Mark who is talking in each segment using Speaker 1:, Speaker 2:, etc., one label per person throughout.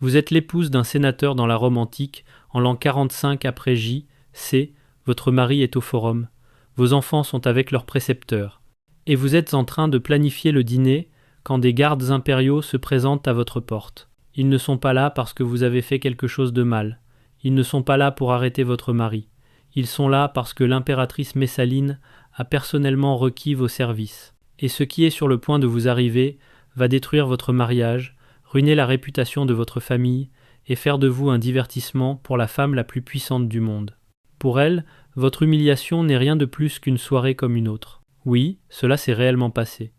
Speaker 1: Vous êtes l'épouse d'un sénateur dans la Rome antique, en l'an 45 après J. C. Votre mari est au forum. Vos enfants sont avec leurs précepteurs. Et vous êtes en train de planifier le dîner quand des gardes impériaux se présentent à votre porte. Ils ne sont pas là parce que vous avez fait quelque chose de mal. Ils ne sont pas là pour arrêter votre mari. Ils sont là parce que l'impératrice Messaline a personnellement requis vos services. Et ce qui est sur le point de vous arriver va détruire votre mariage, ruiner la réputation de votre famille et faire de vous un divertissement pour la femme la plus puissante du monde. Pour elle, votre humiliation n'est rien de plus qu'une soirée comme une autre. Oui, cela s'est réellement passé.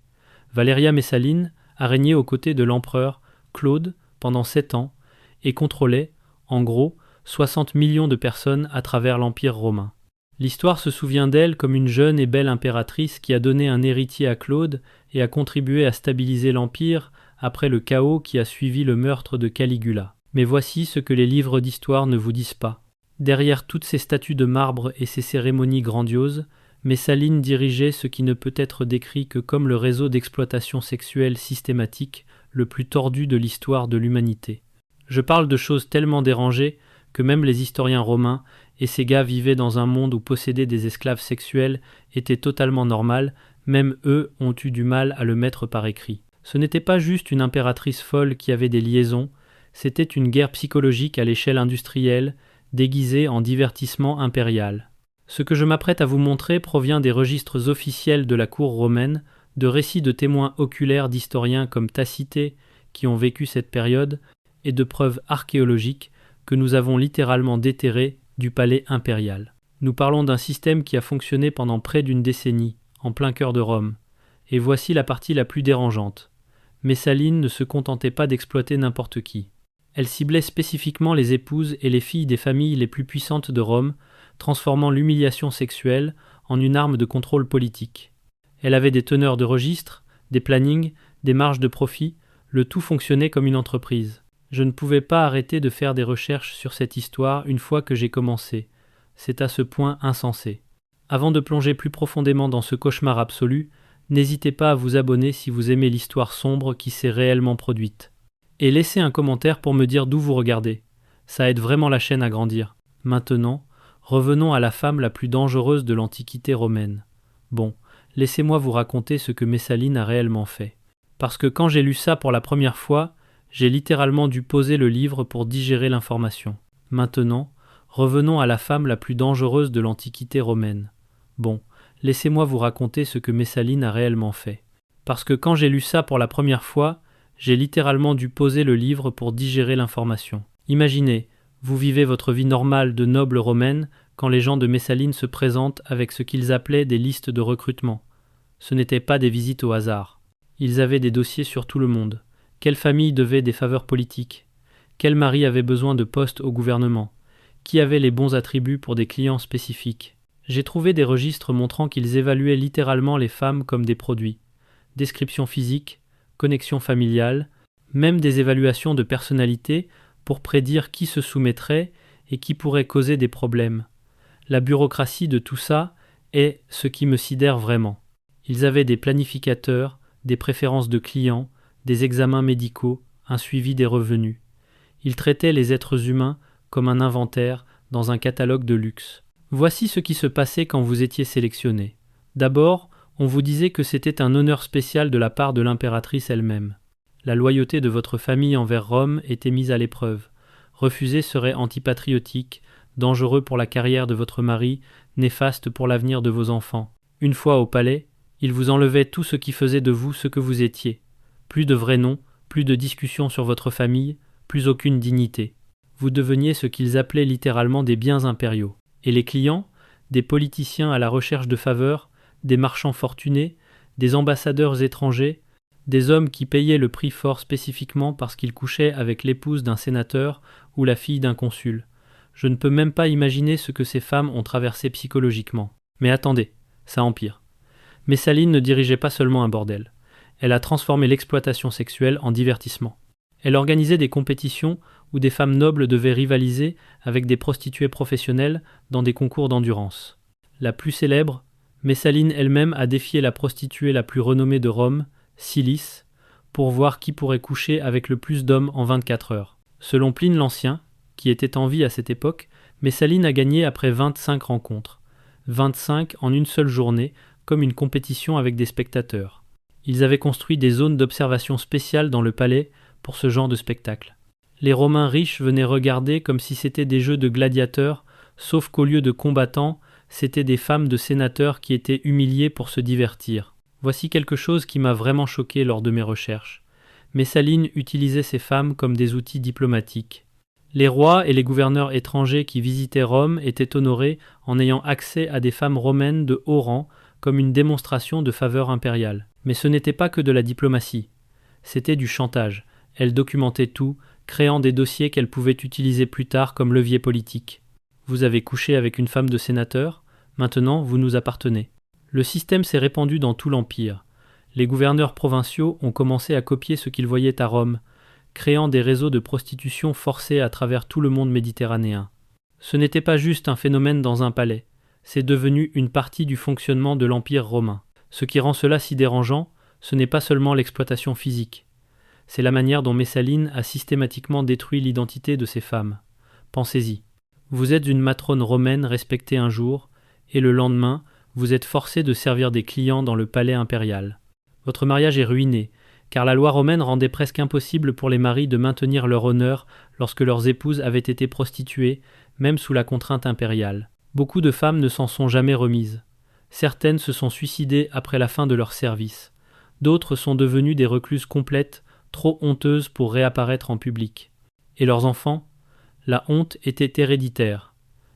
Speaker 1: Valeria Messaline a régné aux côtés de l'empereur Claude pendant 7 ans et contrôlait, en gros, 60 millions de personnes à travers l'Empire romain. L'histoire se souvient d'elle comme une jeune et belle impératrice qui a donné un héritier à Claude et a contribué à stabiliser l'Empire après le chaos qui a suivi le meurtre de Caligula. Mais voici ce que les livres d'histoire ne vous disent pas. Derrière toutes ces statues de marbre et ces cérémonies grandioses, Messaline dirigeait ce qui ne peut être décrit que comme le réseau d'exploitation sexuelle systématique le plus tordu de l'histoire de l'humanité. Je parle de choses tellement dérangées que même les historiens romains et ces gars vivaient dans un monde où posséder des esclaves sexuels était totalement normal, même eux ont eu du mal à le mettre par écrit. Ce n'était pas juste une impératrice folle qui avait des liaisons, c'était une guerre psychologique à l'échelle industrielle, déguisée en divertissement impérial. Ce que je m'apprête à vous montrer provient des registres officiels de la cour romaine, de récits de témoins oculaires d'historiens comme Tacité qui ont vécu cette période, et de preuves archéologiques que nous avons littéralement déterrées du palais impérial. Nous parlons d'un système qui a fonctionné pendant près d'une décennie, en plein cœur de Rome. Et voici la partie la plus dérangeante. Messaline ne se contentait pas d'exploiter n'importe qui. Elle ciblait spécifiquement les épouses et les filles des familles les plus puissantes de Rome, transformant l'humiliation sexuelle en une arme de contrôle politique. Elle avait des teneurs de registres, des plannings, des marges de profit, le tout fonctionnait comme une entreprise. Je ne pouvais pas arrêter de faire des recherches sur cette histoire une fois que j'ai commencé. C'est à ce point insensé. Avant de plonger plus profondément dans ce cauchemar absolu, n'hésitez pas à vous abonner si vous aimez l'histoire sombre qui s'est réellement produite. Et laissez un commentaire pour me dire d'où vous regardez. Ça aide vraiment la chaîne à grandir. Maintenant, revenons à la femme la plus dangereuse de l'Antiquité romaine. Bon, laissez-moi vous raconter ce que Messaline a réellement fait. Parce que quand j'ai lu ça pour la première fois, j'ai littéralement dû poser le livre pour digérer l'information. Maintenant, revenons à la femme la plus dangereuse de l'Antiquité romaine. Bon, laissez-moi vous raconter ce que Messaline a réellement fait. Parce que quand j'ai lu ça pour la première fois, j'ai littéralement dû poser le livre pour digérer l'information. Imaginez, vous vivez votre vie normale de noble romaine quand les gens de Messaline se présentent avec ce qu'ils appelaient des listes de recrutement. Ce n'étaient pas des visites au hasard. Ils avaient des dossiers sur tout le monde. Quelle famille devait des faveurs politiques? Quel mari avait besoin de postes au gouvernement? Qui avait les bons attributs pour des clients spécifiques? J'ai trouvé des registres montrant qu'ils évaluaient littéralement les femmes comme des produits. Description physique, connexion familiale, même des évaluations de personnalité pour prédire qui se soumettrait et qui pourrait causer des problèmes. La bureaucratie de tout ça est ce qui me sidère vraiment. Ils avaient des planificateurs, des préférences de clients, des examens médicaux, un suivi des revenus. Ils traitaient les êtres humains comme un inventaire dans un catalogue de luxe. Voici ce qui se passait quand vous étiez sélectionné. D'abord, on vous disait que c'était un honneur spécial de la part de l'impératrice elle-même. La loyauté de votre famille envers Rome était mise à l'épreuve. Refuser serait antipatriotique, dangereux pour la carrière de votre mari, néfaste pour l'avenir de vos enfants. Une fois au palais, ils vous enlevaient tout ce qui faisait de vous ce que vous étiez. Plus de vrais noms, plus de discussions sur votre famille, plus aucune dignité. Vous deveniez ce qu'ils appelaient littéralement des biens impériaux. Et les clients, des politiciens à la recherche de faveurs, des marchands fortunés, des ambassadeurs étrangers, des hommes qui payaient le prix fort spécifiquement parce qu'ils couchaient avec l'épouse d'un sénateur ou la fille d'un consul. Je ne peux même pas imaginer ce que ces femmes ont traversé psychologiquement. Mais attendez, ça empire. Messaline ne dirigeait pas seulement un bordel. Elle a transformé l'exploitation sexuelle en divertissement. Elle organisait des compétitions où des femmes nobles devaient rivaliser avec des prostituées professionnelles dans des concours d'endurance. La plus célèbre, Messaline elle-même a défié la prostituée la plus renommée de Rome, Silice, pour voir qui pourrait coucher avec le plus d'hommes en 24 heures. Selon Pline l'Ancien, qui était en vie à cette époque, Messaline a gagné après 25 rencontres. 25 en une seule journée, comme une compétition avec des spectateurs. Ils avaient construit des zones d'observation spéciales dans le palais pour ce genre de spectacle. Les Romains riches venaient regarder comme si c'était des jeux de gladiateurs, sauf qu'au lieu de combattants, c'étaient des femmes de sénateurs qui étaient humiliées pour se divertir. Voici quelque chose qui m'a vraiment choqué lors de mes recherches. Messaline utilisait ces femmes comme des outils diplomatiques. Les rois et les gouverneurs étrangers qui visitaient Rome étaient honorés en ayant accès à des femmes romaines de haut rang comme une démonstration de faveur impériale. Mais ce n'était pas que de la diplomatie. C'était du chantage. Elle documentait tout, créant des dossiers qu'elle pouvait utiliser plus tard comme levier politique. Vous avez couché avec une femme de sénateur, maintenant vous nous appartenez. Le système s'est répandu dans tout l'Empire. Les gouverneurs provinciaux ont commencé à copier ce qu'ils voyaient à Rome, créant des réseaux de prostitution forcés à travers tout le monde méditerranéen. Ce n'était pas juste un phénomène dans un palais, c'est devenu une partie du fonctionnement de l'Empire romain. Ce qui rend cela si dérangeant, ce n'est pas seulement l'exploitation physique. C'est la manière dont Messaline a systématiquement détruit l'identité de ces femmes. Pensez-y. Vous êtes une matrone romaine respectée un jour, et le lendemain, vous êtes forcé de servir des clients dans le palais impérial. Votre mariage est ruiné, car la loi romaine rendait presque impossible pour les maris de maintenir leur honneur lorsque leurs épouses avaient été prostituées, même sous la contrainte impériale. Beaucoup de femmes ne s'en sont jamais remises. Certaines se sont suicidées après la fin de leur service. D'autres sont devenues des recluses complètes, trop honteuses pour réapparaître en public. Et leurs enfants ? La honte était héréditaire.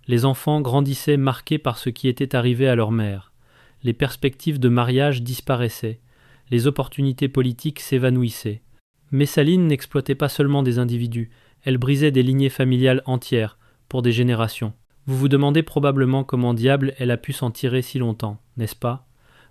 Speaker 1: Les enfants grandissaient marqués par ce qui était arrivé à leur mère. Les perspectives de mariage disparaissaient. Les opportunités politiques s'évanouissaient. Messaline n'exploitait pas seulement des individus, elle brisait des lignées familiales entières, pour des générations. Vous vous demandez probablement comment diable elle a pu s'en tirer si longtemps, n'est-ce pas ?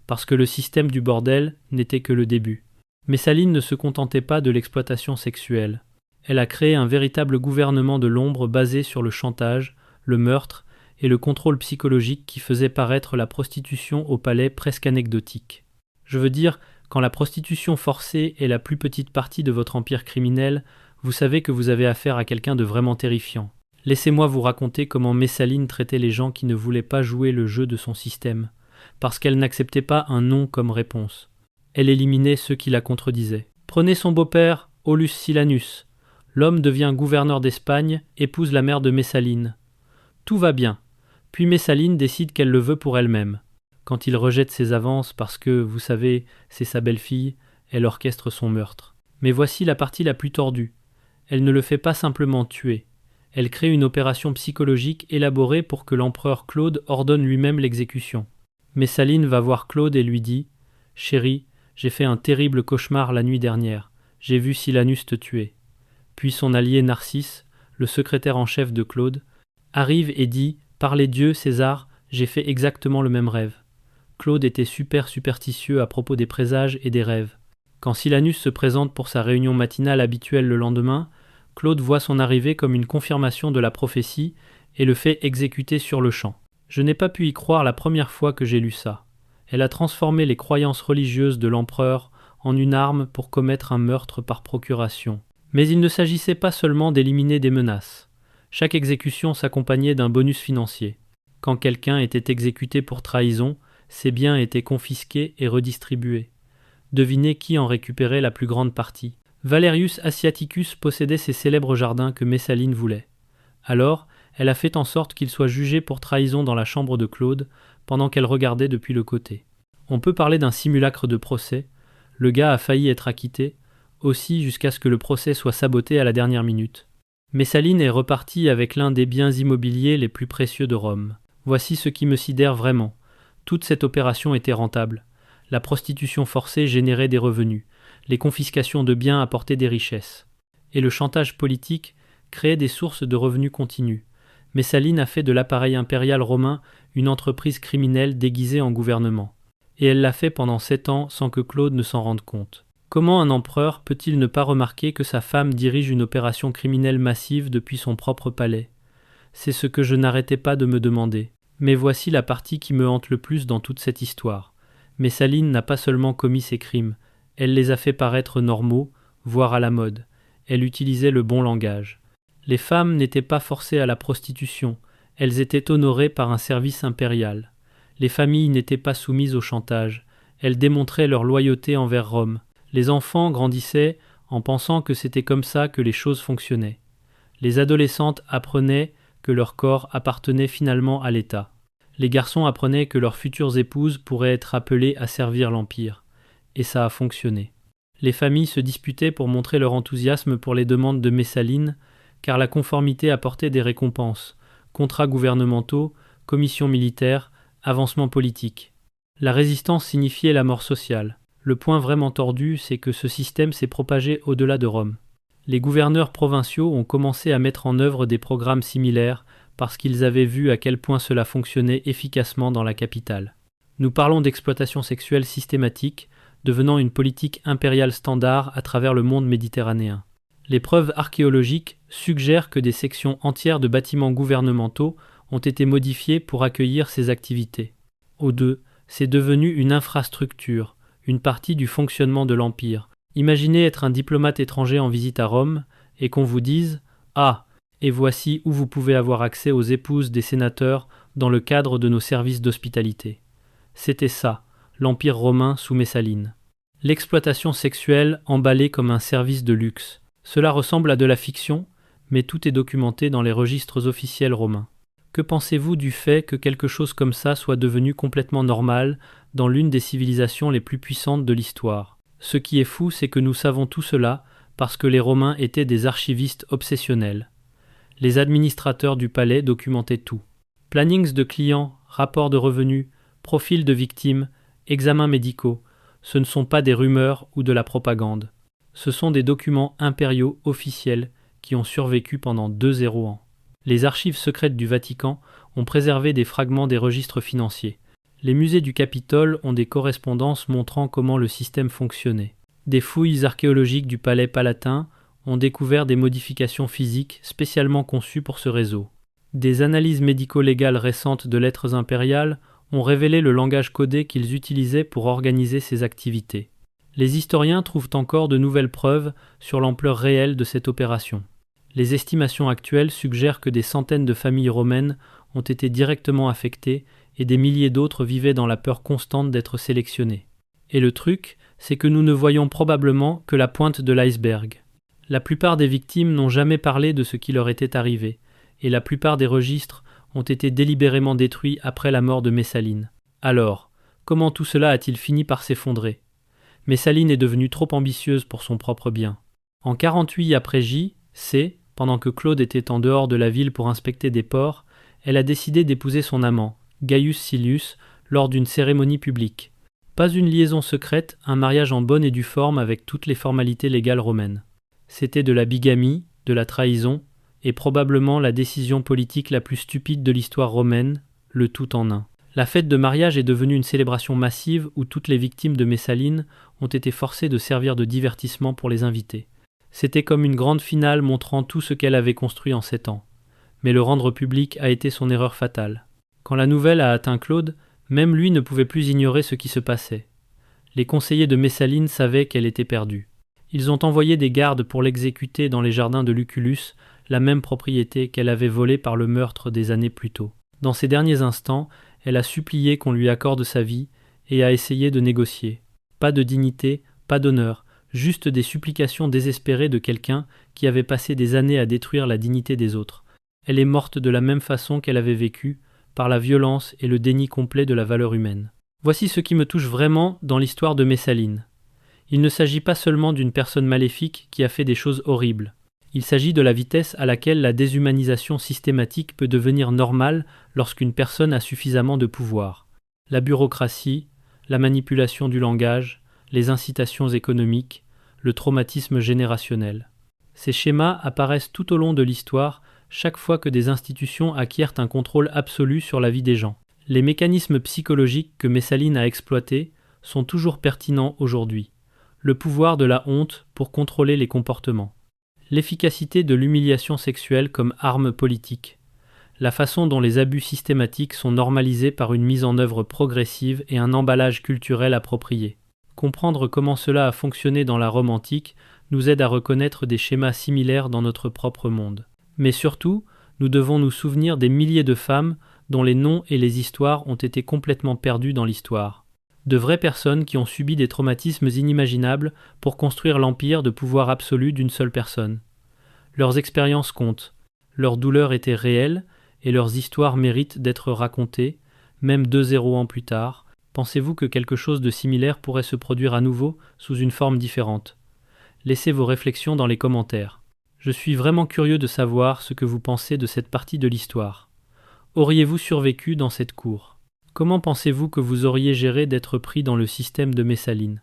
Speaker 1: Parce que le système du bordel n'était que le début. Messaline ne se contentait pas de l'exploitation sexuelle. Elle a créé un véritable gouvernement de l'ombre basé sur le chantage, le meurtre et le contrôle psychologique qui faisait paraître la prostitution au palais presque anecdotique. Je veux dire, quand la prostitution forcée est la plus petite partie de votre empire criminel, vous savez que vous avez affaire à quelqu'un de vraiment terrifiant. Laissez-moi vous raconter comment Messaline traitait les gens qui ne voulaient pas jouer le jeu de son système, parce qu'elle n'acceptait pas un non comme réponse. Elle éliminait ceux qui la contredisaient. Prenez son beau-père, Aulus Silanus. L'homme devient gouverneur d'Espagne, épouse la mère de Messaline. Tout va bien. Puis Messaline décide qu'elle le veut pour elle-même. Quand il rejette ses avances parce que, vous savez, c'est sa belle-fille, elle orchestre son meurtre. Mais voici la partie la plus tordue. Elle ne le fait pas simplement tuer. Elle crée une opération psychologique élaborée pour que l'empereur Claude ordonne lui-même l'exécution. Messaline va voir Claude et lui dit « Chérie, j'ai fait un terrible cauchemar la nuit dernière. J'ai vu Silanus te tuer. » Puis son allié Narcisse, le secrétaire en chef de Claude, arrive et dit « Par les dieux, César, j'ai fait exactement le même rêve. » Claude était super superstitieux à propos des présages et des rêves. Quand Silanus se présente pour sa réunion matinale habituelle le lendemain, Claude voit son arrivée comme une confirmation de la prophétie et le fait exécuter sur le champ. Je n'ai pas pu y croire la première fois que j'ai lu ça. Elle a transformé les croyances religieuses de l'empereur en une arme pour commettre un meurtre par procuration. Mais il ne s'agissait pas seulement d'éliminer des menaces. Chaque exécution s'accompagnait d'un bonus financier. Quand quelqu'un était exécuté pour trahison, ses biens étaient confisqués et redistribués. Devinez qui en récupérait la plus grande partie. Valerius Asiaticus possédait ces célèbres jardins que Messaline voulait. Alors, elle a fait en sorte qu'il soit jugé pour trahison dans la chambre de Claude, pendant qu'elle regardait depuis le côté. On peut parler d'un simulacre de procès. Le gars a failli être acquitté, aussi jusqu'à ce que le procès soit saboté à la dernière minute. Messaline est repartie avec l'un des biens immobiliers les plus précieux de Rome. Voici ce qui me sidère vraiment. Toute cette opération était rentable. La prostitution forcée générait des revenus. Les confiscations de biens apportaient des richesses. Et le chantage politique créait des sources de revenus continus. Messaline a fait de l'appareil impérial romain une entreprise criminelle déguisée en gouvernement. Et elle l'a fait pendant 7 ans sans que Claude ne s'en rende compte. Comment un empereur peut-il ne pas remarquer que sa femme dirige une opération criminelle massive depuis son propre palais ? C'est ce que je n'arrêtais pas de me demander. Mais voici la partie qui me hante le plus dans toute cette histoire. Messaline n'a pas seulement commis ces crimes, elle les a fait paraître normaux, voire à la mode. Elle utilisait le bon langage. Les femmes n'étaient pas forcées à la prostitution, elles étaient honorées par un service impérial. Les familles n'étaient pas soumises au chantage, elles démontraient leur loyauté envers Rome. Les enfants grandissaient en pensant que c'était comme ça que les choses fonctionnaient. Les adolescentes apprenaient que leur corps appartenait finalement à l'État. Les garçons apprenaient que leurs futures épouses pourraient être appelées à servir l'Empire. Et ça a fonctionné. Les familles se disputaient pour montrer leur enthousiasme pour les demandes de Messaline, car la conformité apportait des récompenses, contrats gouvernementaux, commissions militaires, avancements politiques. La résistance signifiait la mort sociale. Le point vraiment tordu, c'est que ce système s'est propagé au-delà de Rome. Les gouverneurs provinciaux ont commencé à mettre en œuvre des programmes similaires parce qu'ils avaient vu à quel point cela fonctionnait efficacement dans la capitale. Nous parlons d'exploitation sexuelle systématique, devenant une politique impériale standard à travers le monde méditerranéen. Les preuves archéologiques suggèrent que des sections entières de bâtiments gouvernementaux ont été modifiées pour accueillir ces activités. Au-delà, c'est devenu une infrastructure, une partie du fonctionnement de l'Empire. Imaginez être un diplomate étranger en visite à Rome et qu'on vous dise « Ah, et voici où vous pouvez avoir accès aux épouses des sénateurs dans le cadre de nos services d'hospitalité. » C'était ça, l'Empire romain sous Messaline. L'exploitation sexuelle emballée comme un service de luxe. Cela ressemble à de la fiction, mais tout est documenté dans les registres officiels romains. Que pensez-vous du fait que quelque chose comme ça soit devenu complètement normal dans l'une des civilisations les plus puissantes de l'histoire? Ce qui est fou, c'est que nous savons tout cela parce que les Romains étaient des archivistes obsessionnels. Les administrateurs du palais documentaient tout. Plannings de clients, rapports de revenus, profils de victimes, examens médicaux, ce ne sont pas des rumeurs ou de la propagande. Ce sont des documents impériaux officiels qui ont survécu pendant 2 ans. Les archives secrètes du Vatican ont préservé des fragments des registres financiers. Les musées du Capitole ont des correspondances montrant comment le système fonctionnait. Des fouilles archéologiques du palais palatin ont découvert des modifications physiques spécialement conçues pour ce réseau. Des analyses médico-légales récentes de lettres impériales ont révélé le langage codé qu'ils utilisaient pour organiser ces activités. Les historiens trouvent encore de nouvelles preuves sur l'ampleur réelle de cette opération. Les estimations actuelles suggèrent que des centaines de familles romaines ont été directement affectées et des milliers d'autres vivaient dans la peur constante d'être sélectionnées. Et le truc, c'est que nous ne voyons probablement que la pointe de l'iceberg. La plupart des victimes n'ont jamais parlé de ce qui leur était arrivé, et la plupart des registres ont été délibérément détruits après la mort de Messaline. Alors, comment tout cela a-t-il fini par s'effondrer? Messaline est devenue trop ambitieuse pour son propre bien. En 48 après J, C, pendant que Claude était en dehors de la ville pour inspecter des ports, elle a décidé d'épouser son amant, Gaius Silius, lors d'une cérémonie publique. Pas une liaison secrète, un mariage en bonne et due forme avec toutes les formalités légales romaines. C'était de la bigamie, de la trahison, et probablement la décision politique la plus stupide de l'histoire romaine, le tout en un. La fête de mariage est devenue une célébration massive où toutes les victimes de Messaline ont été forcées de servir de divertissement pour les invités. C'était comme une grande finale montrant tout ce qu'elle avait construit en 7 ans. Mais le rendre public a été son erreur fatale. Quand la nouvelle a atteint Claude, même lui ne pouvait plus ignorer ce qui se passait. Les conseillers de Messaline savaient qu'elle était perdue. Ils ont envoyé des gardes pour l'exécuter dans les jardins de Lucullus, la même propriété qu'elle avait volée par le meurtre des années plus tôt. Dans ces derniers instants, elle a supplié qu'on lui accorde sa vie et a essayé de négocier. Pas de dignité, pas d'honneur, juste des supplications désespérées de quelqu'un qui avait passé des années à détruire la dignité des autres. Elle est morte de la même façon qu'elle avait vécu, par la violence et le déni complet de la valeur humaine. Voici ce qui me touche vraiment dans l'histoire de Messaline. Il ne s'agit pas seulement d'une personne maléfique qui a fait des choses horribles. Il s'agit de la vitesse à laquelle la déshumanisation systématique peut devenir normale lorsqu'une personne a suffisamment de pouvoir. La bureaucratie, la manipulation du langage, les incitations économiques, le traumatisme générationnel. Ces schémas apparaissent tout au long de l'histoire chaque fois que des institutions acquièrent un contrôle absolu sur la vie des gens. Les mécanismes psychologiques que Messaline a exploités sont toujours pertinents aujourd'hui. Le pouvoir de la honte pour contrôler les comportements. L'efficacité de l'humiliation sexuelle comme arme politique. La façon dont les abus systématiques sont normalisés par une mise en œuvre progressive et un emballage culturel approprié. Comprendre comment cela a fonctionné dans la Rome antique nous aide à reconnaître des schémas similaires dans notre propre monde. Mais surtout, nous devons nous souvenir des milliers de femmes dont les noms et les histoires ont été complètement perdus dans l'histoire. De vraies personnes qui ont subi des traumatismes inimaginables pour construire l'empire de pouvoir absolu d'une seule personne. Leurs expériences comptent, leurs douleurs étaient réelles et leurs histoires méritent d'être racontées, même 2 ans plus tard. Pensez-vous que quelque chose de similaire pourrait se produire à nouveau sous une forme différente? Laissez vos réflexions dans les commentaires. Je suis vraiment curieux de savoir ce que vous pensez de cette partie de l'histoire. Auriez-vous survécu dans cette cour? Comment pensez-vous que vous auriez géré d'être pris dans le système de Messaline?